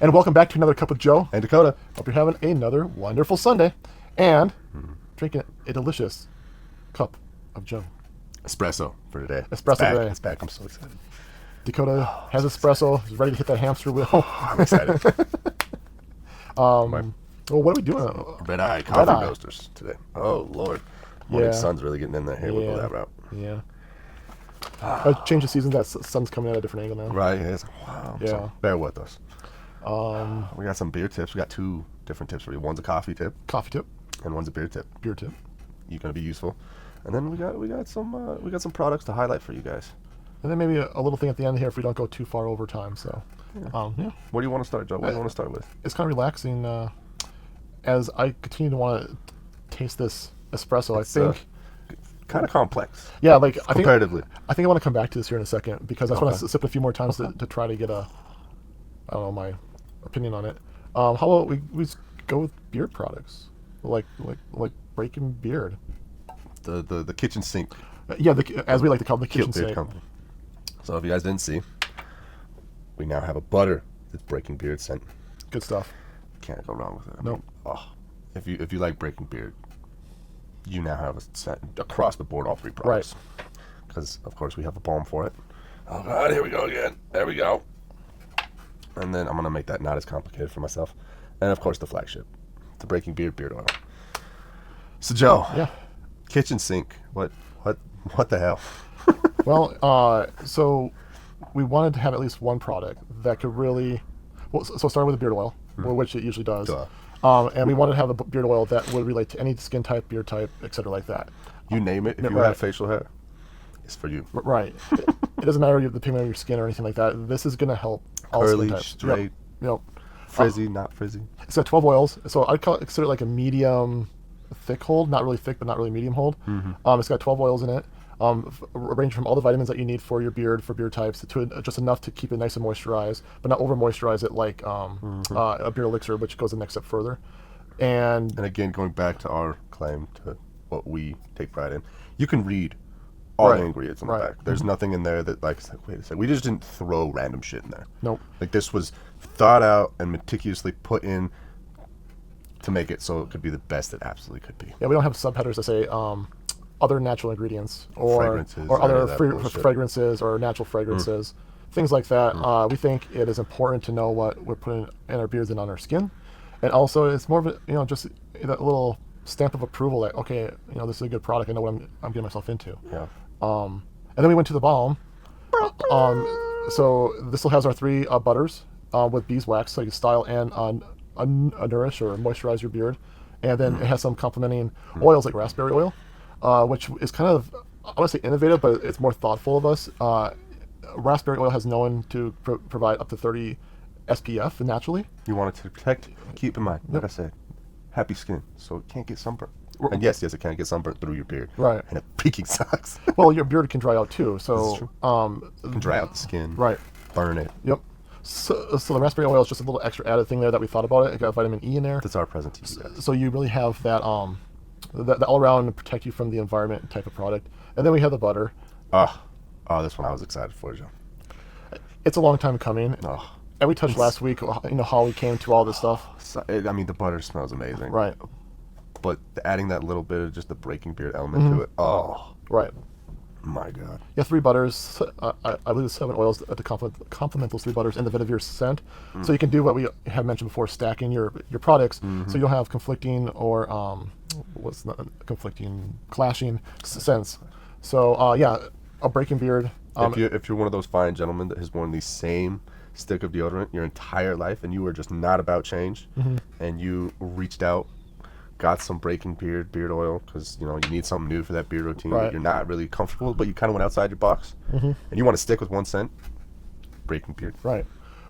And welcome back to another Cup with Joe And Dakota. Hope you're having another wonderful Sunday and drinking a delicious cup of Joe. Espresso for today. Espresso today. It's back. I'm so excited. Dakota has espresso. He's ready to hit that hamster wheel. I'm excited. Well, what are we doing? REDEYE coffee REDEYE. roasters today. Oh, Lord. Morning Yeah. sun's really getting in there. Here, we'll go that route. Yeah. Change the seasons. That sun's coming at a different angle now. Right? It's like, wow. Yeah. So bear with us. We got some beer tips. We got two different tips for you. One's a coffee tip, Coffee tip, and one's a beer tip. beer tip. You're gonna be useful. And then we got some products to highlight for you guys. And then maybe a little thing at the end here if we don't go too far over time. So, yeah. What do you want to start, Joe? What do you want to start with? It's kind of relaxing as I continue to want to taste this espresso. It's, I think, kind of complex. yeah, like I think Comparatively. I want to come back to this here in a second because I just want Okay. to sip it a few more times to try to get I don't know, my opinion on it. How about we just go with beard products, like Breaking Beard. The kitchen sink. Yeah, as we like to call them, the kitchen Kilt Beard sink. Co. So if you guys didn't see, we now have a butter that's Breaking Beard scent. Good stuff. Can't go wrong with it. Nope. If you like Breaking Beard, you now have a scent across the board, all three products. Because of course we have a balm for it. Oh God, here we go again. There we go. And then I'm gonna make that not as complicated for myself. And of course the flagship, the Breaking Beard beard oil. So Joe, Yeah. kitchen sink. What the hell? Well, so we wanted to have at least one product that could really, well, so start with the beard oil, which it usually does. Duh. And we wanted to have a beard oil that would relate to any skin type, beard type, etc., like that. You name it. If you Right. have facial hair, it's for you. Right. It doesn't matter the pigment of your skin or anything like that. This is going to help all Curly, skin types. straight, Yep. frizzy, not frizzy. It's got 12 oils, so I'd consider it like a medium thick hold, not really thick, but not really medium hold. It's got 12 oils in it, ranging from all the vitamins that you need for your beard, for beard types, to just enough to keep it nice and moisturized, but not over moisturize it like a beard elixir, which goes the next step further. And And again, going back to our claim to what we take pride in, you can read all Right. the ingredients on the Right. back. There's nothing in there that like, it's like, wait a second, we just didn't throw random shit in there. nope. Like this was thought out and meticulously put in to make it so it could be the best it absolutely could be. Yeah, we don't have subheaders that say other natural ingredients or Fragrances, or any other of that bullshit. fragrances or natural fragrances, things like that. We think it is important to know what we're putting in our beards and on our skin, and also it's more of a, just that little stamp of approval that okay, this is a good product. I know what I'm getting myself into. Yeah. And then we went to the balm. So this still has our three butters with beeswax, so you can style and nourish or moisturize your beard. And then it has some complementing oils like raspberry oil, which is kind of, I want to say innovative, but it's more thoughtful of us. Raspberry oil has known to provide up to 30 SPF naturally. You want it to protect, keep in mind, like I said, happy skin, so it can't get sunburnt. And yes, it can get sunburnt through your beard. Right. And it freaking sucks. Well, your beard can dry out too, so It can dry out the skin. right. Burn it. Yep. So the raspberry oil is just a little extra added thing there that we thought about it. It got vitamin E in there. That's our present to you guys. So you really have that that all around protect you from the environment type of product. And then we have the butter. Oh, this one I was excited for, Joe. It's a long time coming. Oh, And we touched last week, how we came to all this stuff. so, I mean, the butter smells amazing. Right. But adding that little bit of just the Breaking Beard element to it, oh Right. my God. Yeah, 3 butters. I believe it's 7 oils to complement those 3 butters in the Vetiver scent. So you can do what we have mentioned before, stacking your products, so you don't have conflicting or clashing scents. So yeah, a Breaking Beard. If you're one of those fine gentlemen that has worn the same stick of deodorant your entire life and you were just not about change, and you reached out, got some Breaking Beard beard oil because you need something new for that beard routine that Right. you're not really comfortable with, but you kind of went outside your box, and you want to stick with one scent, Breaking Beard. Right.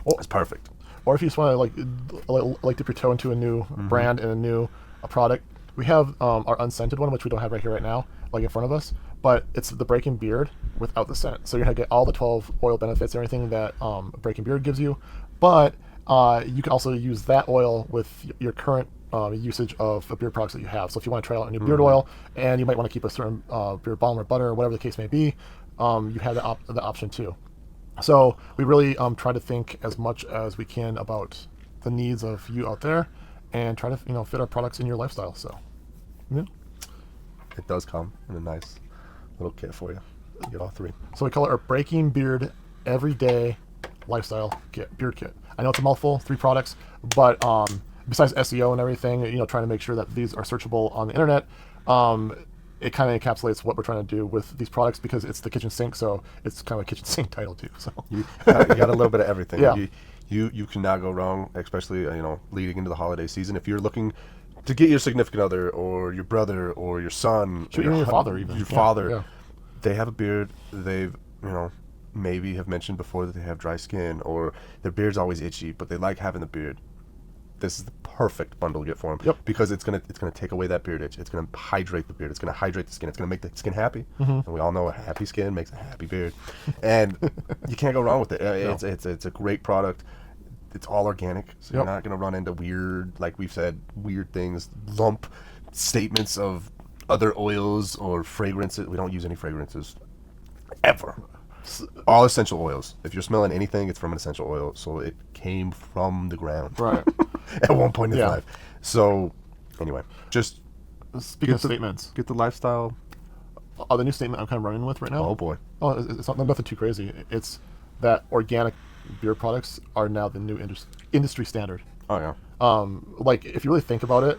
Well, That's perfect. or if you just want to like dip your toe into a new brand and a new product, we have our unscented one, which we don't have right here right now, like in front of us. But it's the Breaking Beard without the scent, so you're gonna get all the 12 oil benefits, everything that Breaking Beard gives you. But you can also use that oil with your current usage of beard products that you have. So if you want to try out a new beard oil and you might want to keep a certain beard balm or butter or whatever the case may be, you have the option too. So we really try to think as much as we can about the needs of you out there, and try to fit our products in your lifestyle. So, yeah. It does come in a nice little kit for you. You get all 3. So we call it our Breaking Beard Everyday Lifestyle Beard Kit. I know it's a mouthful, 3 products, but besides SEO and everything, trying to make sure that these are searchable on the internet, it kind of encapsulates what we're trying to do with these products, because it's the kitchen sink, so it's kind of a kitchen sink title too. So you got a little bit of everything. Yeah. You cannot go wrong, especially leading into the holiday season. If you're looking to get your significant other or your brother or your son, or your father, even your father, they have a beard. They've maybe have mentioned before that they have dry skin, or their beard's always itchy, but they like having the beard. This is the perfect bundle to get for them. Yep. Because it's gonna take away that beard itch. It's gonna hydrate the beard. It's gonna hydrate the skin. It's gonna make the skin happy. And we all know a happy skin makes a happy beard, and you can't go wrong with it. It's a great product. It's all organic, so you're not gonna run into weird, like we've said, weird things, lump statements of other oils or fragrances. We don't use any fragrances ever. All essential oils. If you're smelling anything, it's from an essential oil, so it came from the ground, right, at one point in its life. So, anyway, just speaking of statements, get the lifestyle. The new statement I'm kind of running with right now. Oh boy. Oh, it's not nothing too crazy. It's that organic beard products are now the new industry standard. Oh yeah. Like if you really think about it,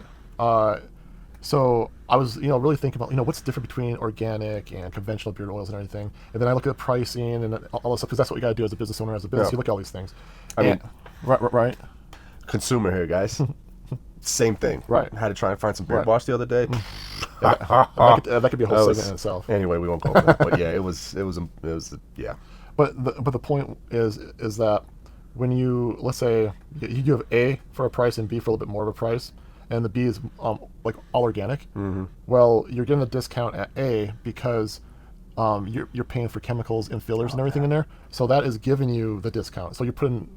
so I was, really thinking about, what's different between organic and conventional beard oils and everything. And then I look at the pricing and all this stuff, because that's what you got to do as a business owner, as a business. You look at all these things. I mean, right. Consumer here, guys. Same thing. Right. I had to try and find some beard wash the other day. That could be a whole segment in itself. Anyway, we won't go over that. But yeah, it was yeah. But the point is that when let's say you have A for a price and B for a little bit more of a price, and the B is like all organic. Well, you're getting a discount at A because you're paying for chemicals and fillers and everything in there. So that is giving you the discount. So you're putting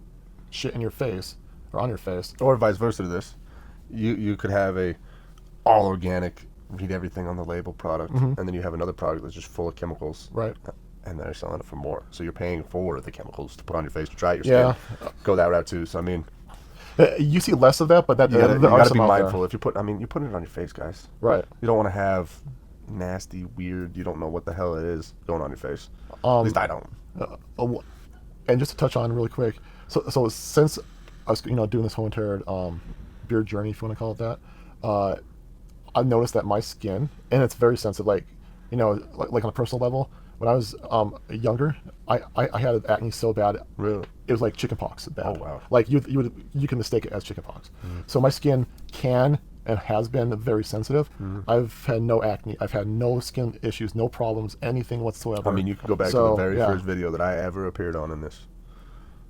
shit in your face or on your face, or vice versa to this. You could have a all organic, read everything on the label product, and then you have another product that's just full of chemicals. Right. And they're selling it for more. So you're paying for the chemicals to put on your face to dry your skin. Go that route too. So I mean, you see less of that, but that you gotta be mindful. If you're putting it on your face, guys. Right. You don't want to have nasty, weird. You don't know what the hell it is going on your face. At least I don't. And just to touch on really quick, so since I was doing this whole entire beard journey, if you want to call it that, I've noticed that my skin, and it's very sensitive, like on a personal level. When I was younger, I had acne so bad. Really? It was like chickenpox bad. Oh wow! Like you can mistake it as chickenpox. So my skin can and has been very sensitive. I've had no acne. I've had no skin issues, no problems, anything whatsoever. I mean, you can go back to the very first video that I ever appeared on in this.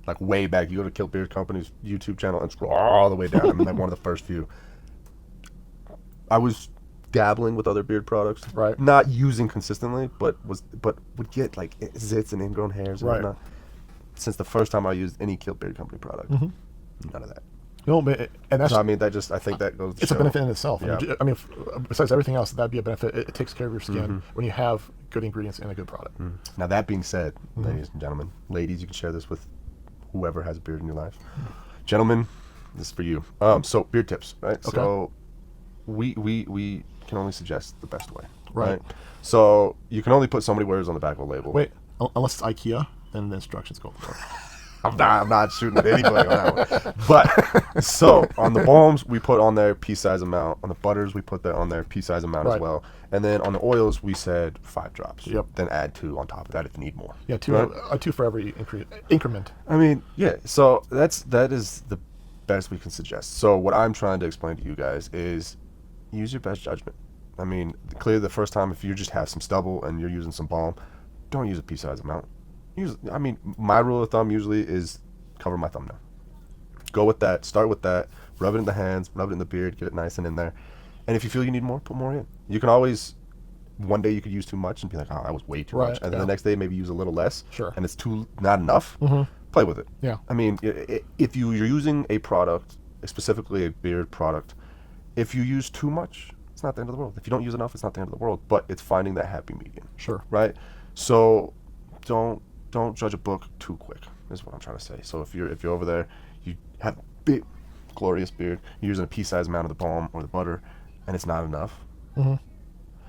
Like way back, you go to Kilt Beard Company's YouTube channel and scroll all the way down. I mean, like one of the first few. I was dabbling with other beard products, right? Not using consistently, but would get like zits and ingrown hairs and whatnot. Since the first time I used any Kilt Beard Company product, none of that. No, but and that's. So, I mean, I think that goes. It's a benefit in itself. Yeah. I mean, besides everything else, that'd be a benefit. It takes care of your skin when you have good ingredients in a good product. Now that being said, ladies and gentlemen, ladies, you can share this with whoever has a beard in your life. Gentlemen, this is for you. So beard tips, right? Okay. So we can only suggest the best way, right? So you can only put so many words on the back of a label. Wait, unless it's IKEA, then the instructions go for it. I'm not shooting at anybody on that one. But so on the balms we put on there pea size amount. On the butters we put that on there pea size amount as well. And then on the oils we said 5 drops. Yep. Then add 2 on top of that if you need more. Yeah, 2 2 for every increment. I mean, yeah. So that is the best we can suggest. So what I'm trying to explain to you guys is use your best judgment. I mean, clearly the first time if you just have some stubble and you're using some balm, don't use a pea size amount. I mean, my rule of thumb usually is cover my thumbnail. Go with that. Start with that. Rub it in the hands. Rub it in the beard. Get it nice and in there. And if you feel you need more, put more in. You can always, one day you could use too much and be like, oh, that was way too much. And then the next day maybe use a little less. Sure. And it's not enough. Play with it. Yeah. I mean, if you're using a product, specifically a beard product, if you use too much, it's not the end of the world. If you don't use enough, it's not the end of the world. But it's finding that happy medium. Sure. Right? So don't judge a book too quick is what I'm trying to say. So if you're over there, you have glorious beard. You're using a pea-sized amount of the balm or the butter, and it's not enough. Mm-hmm.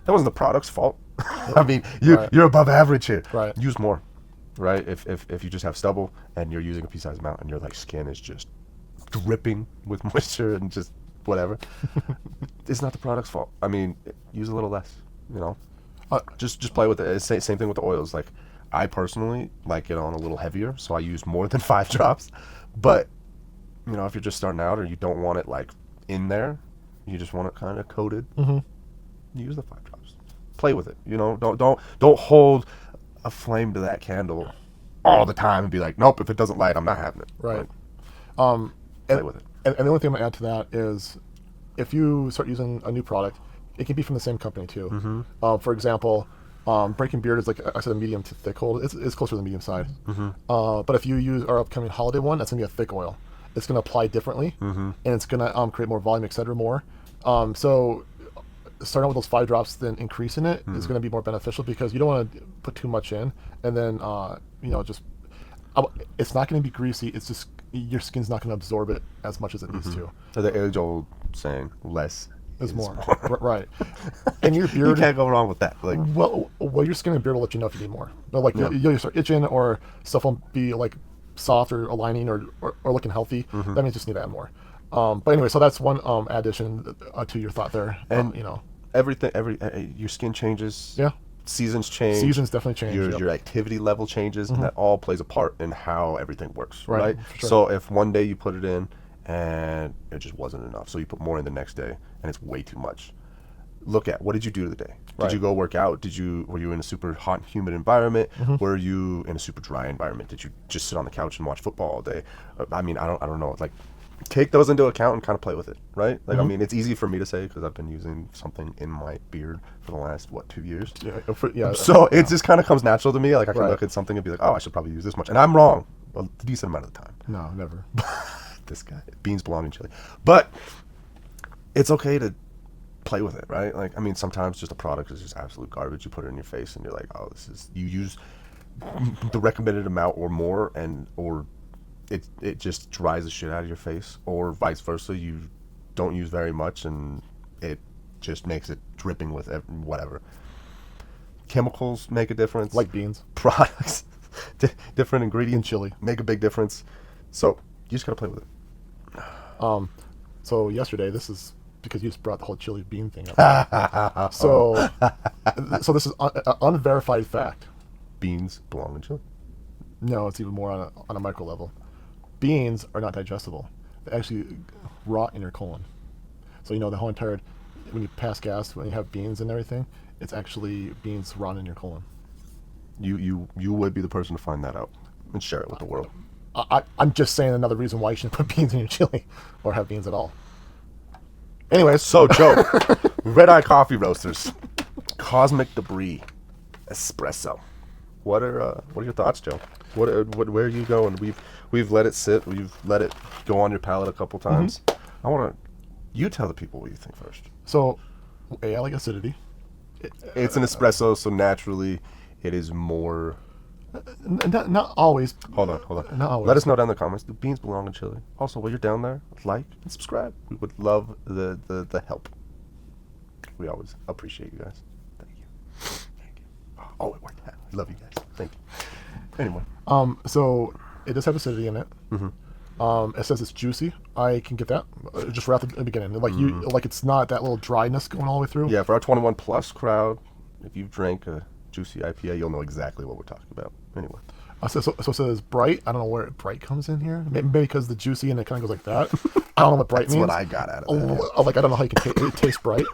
That wasn't the product's fault. I mean, you're above average here. Right. Use more, right? If you just have stubble and you're using a pea-sized amount and your like skin is just dripping with moisture and just whatever, it's not the product's fault. I mean, use a little less. You know, just play with it. It's same thing with the oils. Like, I personally like it on a little heavier, so I use more than 5 drops. But you know, if you're just starting out or you don't want it like in there, you just want it kind of coated. Mm-hmm. Use the 5 drops. Play with it. You know, don't hold a flame to that candle all the time and be like, nope, if it doesn't light, I'm not having it. Right. Play with it. And the only thing I'm gonna add to that is, if you start using a new product, it can be from the same company too. Mm-hmm. For example, Breaking Beard is, like I said, a medium to thick hold. It's closer to the medium side. Mm-hmm. But if you use our upcoming holiday one, that's gonna be a thick oil. It's gonna apply differently, Mm-hmm. and it's gonna create more volume, etc. More. So starting out with those 5 drops, then increasing it is going to be more beneficial, because you don't want to put too much in, and then you know, just it's not going to be greasy. It's just your skin's not going to absorb it as much as it needs to. So the age-old saying, less is more. Right. And your beard, you can't go wrong with that. Like, well, your skin and beard will let you know if you need more. But like you'll start itching, or stuff won't be like soft or aligning or looking healthy. That means you just need to add more. But anyway, so that's one addition to your thought there. And you know, your skin changes. Yeah. Seasons change. Seasons definitely change. Your activity level changes, and that all plays a part in how everything works, right? Sure. So if one day you put it in and it just wasn't enough, so you put more in the next day and it's way too much, look at, what did you do today? Did you go work out? Were you in a super hot and humid environment? Were you in a super dry environment? Did you just sit on the couch and watch football all day? I mean, I don't know. It's like, take those into account and kind of play with it, right? Like, I mean, it's easy for me to say because I've been using something in my beard for the last 2 years. So it just kind of comes natural to me. Like, I can look at something and be like, oh, I should probably use this much, and I'm wrong a decent amount of the time. No, never. This guy, beans belong in chili, but it's okay to play with it, right? Like, I mean, sometimes just a product is just absolute garbage. You put it in your face and you're like, oh, you use the recommended amount or more, or it just dries the shit out of your face, or vice versa. You don't use very much and it just makes it dripping with whatever. Chemicals make a difference. Like beans. Products, different ingredients, chili, make a big difference. So you just gotta play with it. So yesterday, this is because you just brought the whole chili bean thing up. So this is an unverified fact. Beans belong in chili. No, it's even more on a micro level. Beans are not digestible. They actually rot in your colon. So, you know, the whole entire, when you pass gas, when you have beans and everything, it's actually beans rot in your colon. You would be the person to find that out and share it with the world. I'm just saying another reason why you shouldn't put beans in your chili or have beans at all. Anyways. So, Joe, REDEYE Coffee Roasters, Cosmic Debris, Espresso. What are your thoughts, Joe? Where are you going? We've let it sit. We've let it go on your palate a couple times. I want you tell the people what you think first. So, I like acidity. It's an espresso, so naturally, it is more. Not always. Hold on. Not always. Let us know down in the comments. Do beans belong in chili? Also, while you're down there, like and subscribe. We would love the help. We always appreciate you guys. Thank you. Oh, it worked. I love you guys. Thank you. Anyway. So it does have acidity in it. It says it's juicy. I can get that. Just right at the beginning. Like it's not that little dryness going all the way through. Yeah, for our 21 plus crowd, if you've drank a juicy IPA, you'll know exactly what we're talking about. Anyway. So it says bright. I don't know where bright comes in here. Maybe because the juicy and it kind of goes like that. I don't know what bright means. That's what I got out of that. Like, I don't know how you can taste bright.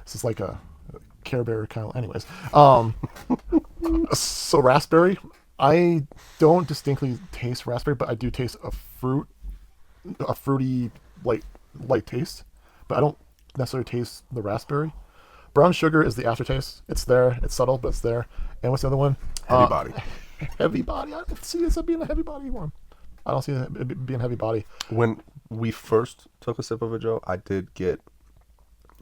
This is like a Care Bear kind of. Anyways. So raspberry. I don't distinctly taste raspberry, but I do taste a fruity, light taste. But I don't necessarily taste the raspberry. Brown sugar is the aftertaste. It's there. It's subtle, but it's there. And what's the other one? Heavy body. Heavy body. I don't see this as being a heavy body one. I don't see it being heavy body. When we first took a sip of it, Joe, I did get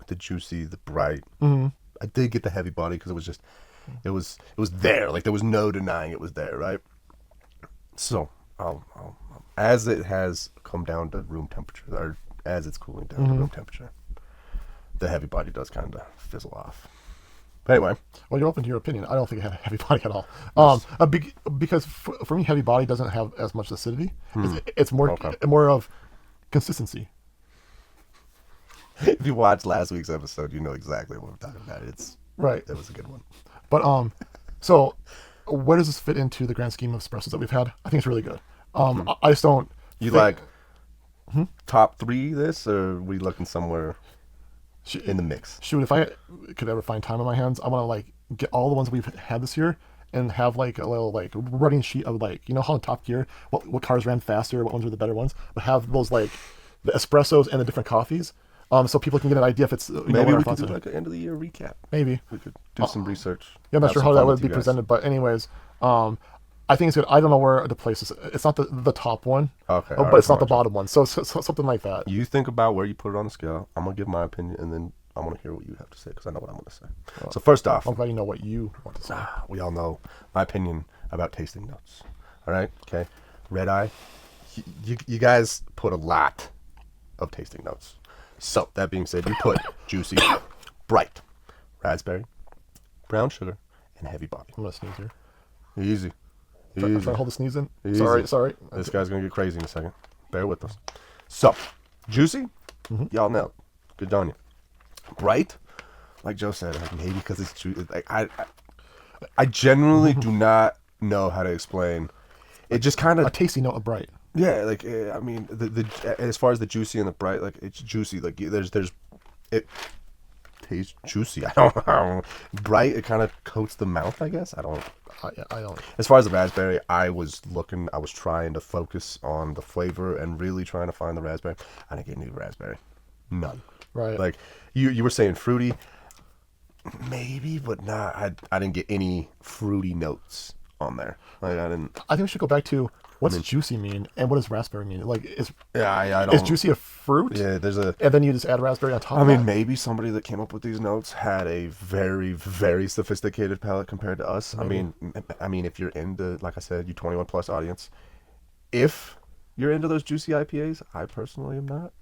the juicy, the bright. I did get the heavy body because it was just, it was there. Like, there was no denying it was there, right? So, as it has come down to room temperature, or as it's cooling down to room temperature, the heavy body does kind of fizzle off. But anyway. Well, you're open to your opinion. I don't think it had a heavy body at all. Because for me, heavy body doesn't have as much acidity. It's more more of consistency. If you watched last week's episode, you know exactly what I'm talking about. It was a good one. But so where does this fit into the grand scheme of espressos that we've had? I think it's really good. I just don't. Top 3 this, or are we looking somewhere in the mix? Shoot, if I could ever find time on my hands, I want to like get all the ones we've had this year and have like a little like running sheet of like, you know how in Top Gear what cars ran faster, what ones were the better ones, but have those like the espressos and the different coffees, so people can get an idea if it's maybe we could do like an end of the year recap. Maybe we could do some research. Yeah, I'm not sure how that would be presented, but anyways, I think it's good. I don't know where to place this. It's not the top one, okay, but it's not the bottom one. So something like that. You think about where you put it on the scale. I'm gonna give my opinion, and then I want to hear what you have to say because I know what I'm gonna say. So first off, I'm glad you know what you want to say. We all know my opinion about tasting notes. All right, okay. REDEYE, you guys put a lot of tasting notes. So that being said, you put juicy, bright, raspberry, brown sugar, and heavy body. I'm gonna sneeze here. Easy. Try to hold the sneeze in. Easy. Sorry. This guy's gonna get crazy in a second. Bear with us. So, juicy, y'all know. Good on you. Bright, like Joe said, like maybe because it's juicy. Like I generally do not know how to explain. It just kind of a tasty note of bright. Yeah, like I mean, the as far as the juicy and the bright, like it's juicy. Like there's it tastes juicy. I don't know. Bright, it kind of coats the mouth. I guess I don't. As far as the raspberry, I was trying to focus on the flavor and really trying to find the raspberry. I didn't get any raspberry. None. Right. Like you were saying fruity, maybe, but not. I didn't get any fruity notes on there. Like I didn't. I think we should go back to what's juicy mean and what does raspberry mean? Like I don't. Is juicy a fruit? Yeah, and then you just add raspberry on top. I mean, maybe somebody that came up with these notes had a very, very sophisticated palate compared to us. Maybe. I mean, if you're into, like I said, you 21 plus audience, if you're into those juicy IPAs, I personally am not.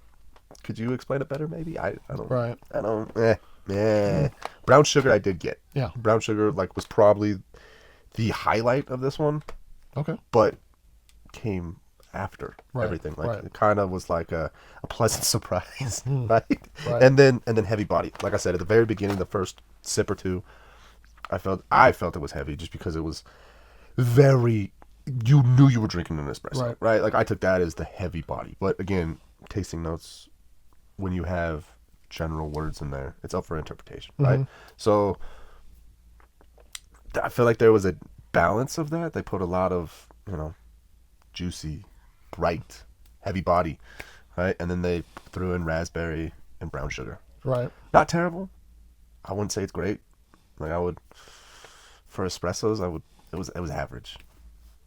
Could you explain it better? Maybe I don't. Right. I don't. Brown sugar I did get. Yeah. Brown sugar was probably the highlight of this one. Okay. But came after everything. It kind of was like a pleasant surprise, right? And then heavy body. Like I said at the very beginning, the first sip or two, I felt it was heavy just because it was very. You knew you were drinking an espresso, right? Like I took that as the heavy body. But again, tasting notes, when you have general words in there, it's up for interpretation, right? So I feel like there was a balance of that. They put a lot of juicy, bright, heavy body, right? And then they threw in raspberry and brown sugar. Right. Not terrible. I wouldn't say it's great. Like for espressos, it was average.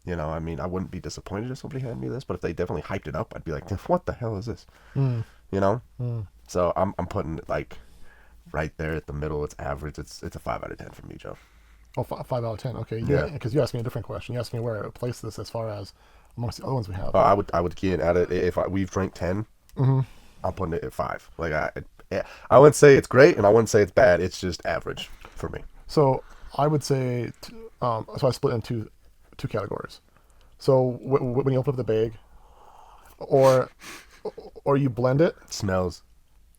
I mean, I wouldn't be disappointed if somebody handed me this, but if they definitely hyped it up, I'd be like, what the hell is this? So I'm putting it like right there at the middle. It's average. It's a 5 out of 10 for me, Joe. Oh, 5 out of 10. Okay. Yeah. Because you asked me a different question. You asked me where I would place this as far as amongst the other ones we have. I would get at it if we've drank 10. I'm putting it at 5. Like I wouldn't say it's great, and I wouldn't say it's bad. It's just average for me. So I would say, so I split into two categories. So when you open up the bag, or you blend it, smells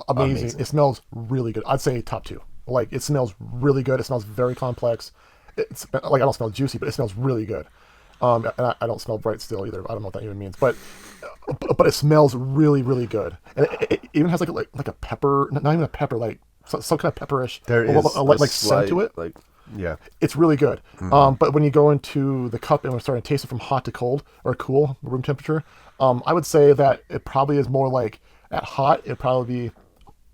amazing. It smells really good. I'd say top 2. Like it smells really good. It smells very complex. It's like I don't smell juicy, but it smells really good. And I don't smell bright still either. I don't know what that even means, but it smells really, really good. And it even has like a pepper, not even a pepper, like some kind of pepperish, there is like scent to it. It's really good. But when you go into the cup and we're starting to taste it from hot to cold or cool, room temperature, I would say that it probably is more like at hot. It'd probably be.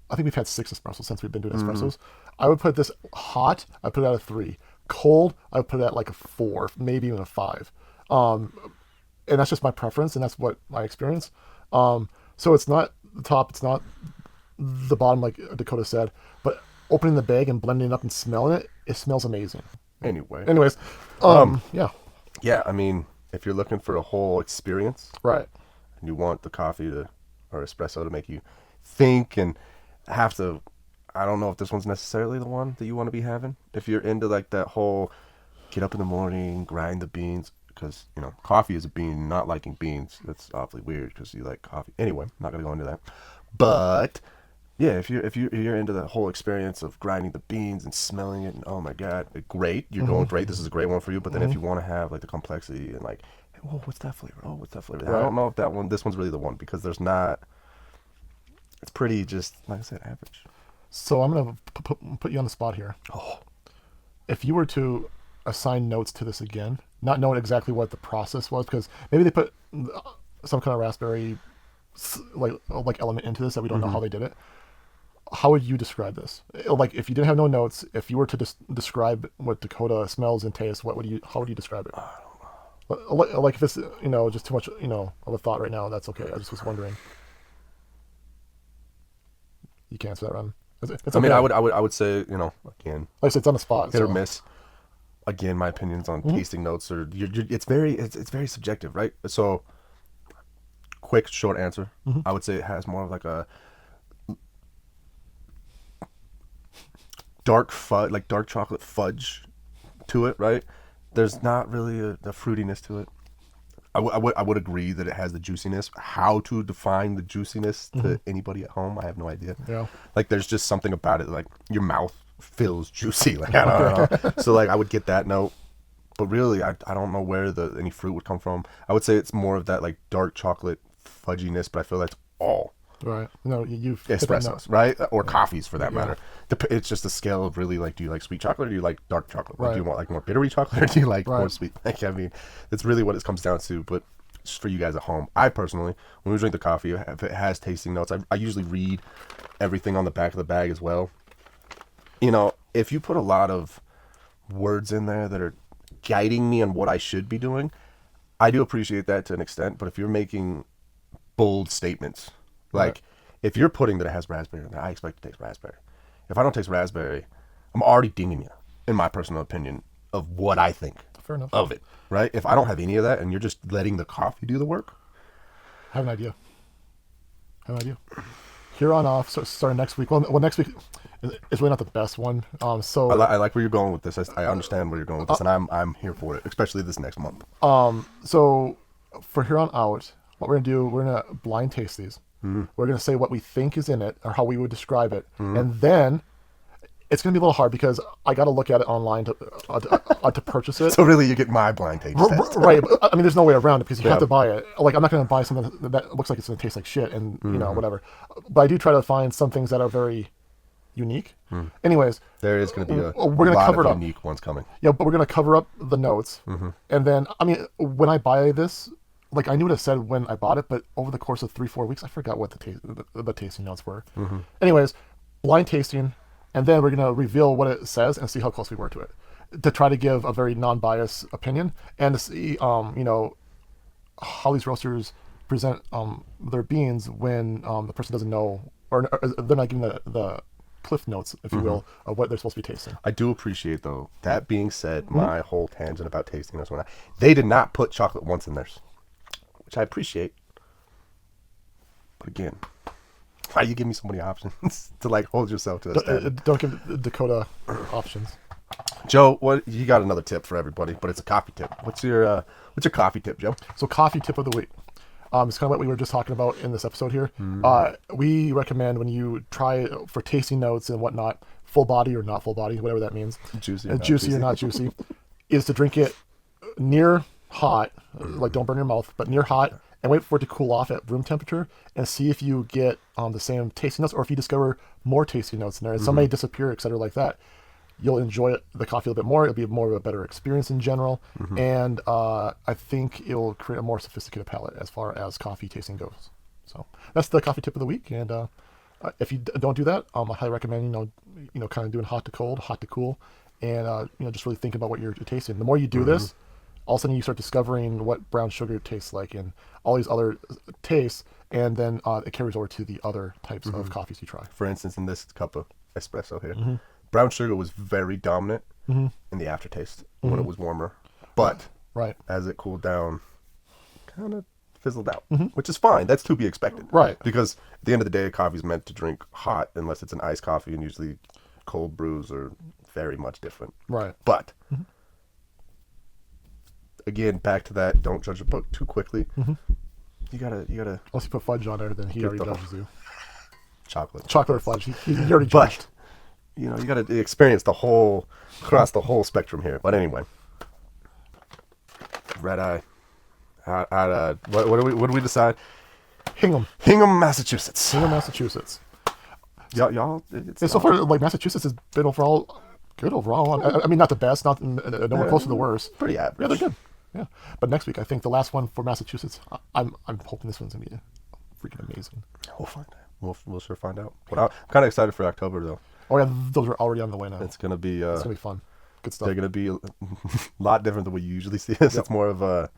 I think we've had 6 espressos since we've been doing espressos. I would put this hot. I put it at a 3. Cold, I would put it at like a 4, maybe even a 5. And that's just my preference, and that's what my experience. So it's not the top, it's not the bottom, like Dakota said. But opening the bag and blending it up and smelling it, it smells amazing. Anyways, yeah. I mean, if you're looking for a whole experience, right, and you want the coffee to or espresso to make you think and have to. I don't know if this one's necessarily the one that you want to be having. If you're into like that whole get up in the morning, grind the beans, because you know coffee is a bean. Not liking beans, that's awfully weird because you like coffee. Anyway, not gonna go into that. But yeah, if you're into the whole experience of grinding the beans and smelling it, and oh my god, great, you're going great. This is a great one for you. But then if you want to have like the complexity and like, hey, whoa, what's that flavor? Oh, what's that flavor? Right. I don't know if this one's really the one because there's not. It's pretty just like I said, average. So I'm gonna put you on the spot here. Oh, If you were to assign notes to this again, not knowing exactly what the process was, because maybe they put some kind of raspberry like element into this that we don't know how they did it. How would you describe this? Like, if you didn't have no notes, if you were to describe what Dakota smells and tastes, how would you describe it? I don't know. Like, if it's just too much of a thought right now, that's okay. I just was wondering. You can't answer that, Ron. It's I mean, okay. I would say again, Like I said, it's on the spot. hit or so- miss. Again, my opinions on tasting notes are it's very subjective, right? So, quick short answer, I would say it has more of like a dark chocolate fudge to it, right? There's not really a fruitiness to it. I would agree that it has the juiciness. How to define the juiciness to anybody at home, I have no idea. Yeah. Like there's just something about it, like your mouth feels juicy. Like I don't know. So like I would get that note, but really I don't know where any fruit would come from. I would say it's more of that like dark chocolate fudginess, but I feel that's all Right. No, you've hit that note. espressos, right? Or coffees for that matter. It's just a scale of really like, do you like sweet chocolate or do you like dark chocolate? Like, Right. do you want like more bittery chocolate or do you like more Right. sweet? Like, I mean, that's really what it comes down to. But just for you guys at home, I personally, when we drink the coffee, if it has tasting notes, I usually read everything on the back of the bag as well. You know, if you put a lot of words in there that are guiding me on what I should be doing, I do appreciate that to an extent. But if you're making bold statements, like if you're putting that it has raspberry in there, I expect to taste raspberry. If I don't taste raspberry, I'm already dinging you, in my personal opinion, of what I think Fair enough. of it, right? If I don't have any of that and you're just letting the coffee do the work, I have an idea. Here on off, so starting next week. Well, next week is really not the best one. So I like where you're going with this. I understand where you're going with this, and I'm here for it, especially this next month. So for here on out, what we're gonna do, we're gonna blind taste these. We're gonna say what we think is in it or how we would describe it, and then it's gonna be a little hard because I got to look at it online to purchase it. So really, you get my blind taste test. Right. But, I mean, there's no way around it because you have to buy it. Like, I'm not going to buy something that looks like it's going to taste like shit and, whatever. But I do try to find some things that are very unique. Anyways. There is going to be a we're gonna lot cover of it up. unique ones coming. Yeah, but we're going to cover up the notes. And then, I mean, when I buy this, like, I knew what it said when I bought it, but over the course of 3-4 weeks, I forgot what the tasting notes were. Anyways, blind tasting. And then we're going to reveal what it says and see how close we were to it, to try to give a very non-biased opinion and to see, how these roasters present their beans when the person doesn't know, or they're not giving the cliff notes, if you will, of what they're supposed to be tasting. I do appreciate, though, that being said, my whole tangent about tasting this one, they did not put chocolate once in theirs, which I appreciate. But again, why you give me so many options to like hold yourself to a standard? Don't give Dakota options. Joe, what you got another tip for everybody, but it's a coffee tip. What's your coffee tip, Joe? So coffee tip of the week. It's kind of what we were just talking about in this episode here. We recommend when you try for tasting notes and whatnot, full body or not full body, whatever that means, Juicy or not juicy, is to drink it near hot, like don't burn your mouth, but near hot, and wait for it to cool off at room temperature and see if you get the same tasting notes or if you discover more tasting notes in there. And some may disappear, etc. like that. You'll enjoy the coffee a little bit more. It'll be more of a better experience in general. And I think it'll create a more sophisticated palate as far as coffee tasting goes. So that's the coffee tip of the week. And if you don't do that, I highly recommend, kind of doing hot to cold, hot to cool, and, just really thinking about what you're tasting. The more you do this, all of a sudden you start discovering what brown sugar tastes like and all these other tastes, and then it carries over to the other types of coffees you try. For instance, in this cup of espresso here, brown sugar was very dominant in the aftertaste when it was warmer, but Right. as it cooled down, kind of fizzled out, which is fine. That's to be expected. Right. Because at the end of the day, coffee is meant to drink hot unless it's an iced coffee, and usually cold brews are very much different. Right. But, again, back to that, don't judge a book too quickly. You gotta... Unless you put fudge on there, then he already judges you. Chocolate. Chocolate or fudge. He already But, judged. you know, you gotta experience across the whole spectrum here. But anyway. REDEYE. What do we decide? Hingham, Massachusetts. Massachusetts. Y'all. And so far, like, Massachusetts has been overall good overall. I mean, not the best, not nowhere close to the worst. Pretty average. Yeah, they're good. Yeah, but next week I think the last one for Massachusetts. I'm hoping this one's gonna be freaking amazing. We'll find out. We'll sure find out. But I'm kind of excited for October though. Oh yeah, those are already on the way now. It's gonna be. It's gonna be fun. Good stuff. They're gonna be a lot different than what you usually see. It's more of a,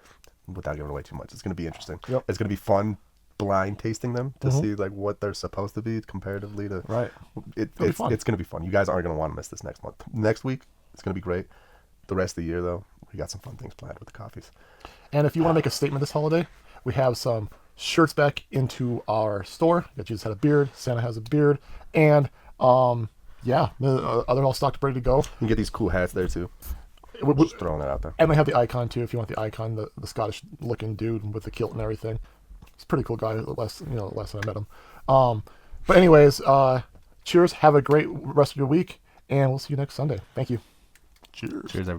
without giving away too much. It's gonna be interesting. Yep. It's gonna be fun blind tasting them to see like what they're supposed to be comparatively to. Right. It's gonna be fun. You guys aren't gonna want to miss this next month. Next week it's gonna be great. The rest of the year though, we got some fun things planned with the coffees. And if you want to make a statement this holiday, we have some shirts back into our store. That Jesus had a beard, Santa has a beard, and yeah, the other all stocked, ready to go. You can get these cool hats there too. Just throwing that out there. And they have the icon too. If you want the icon, the Scottish looking dude with the kilt and everything. It's a pretty cool guy. Last time I met him. But anyways, cheers. Have a great rest of your week, and we'll see you next Sunday. Thank you. Cheers, everybody.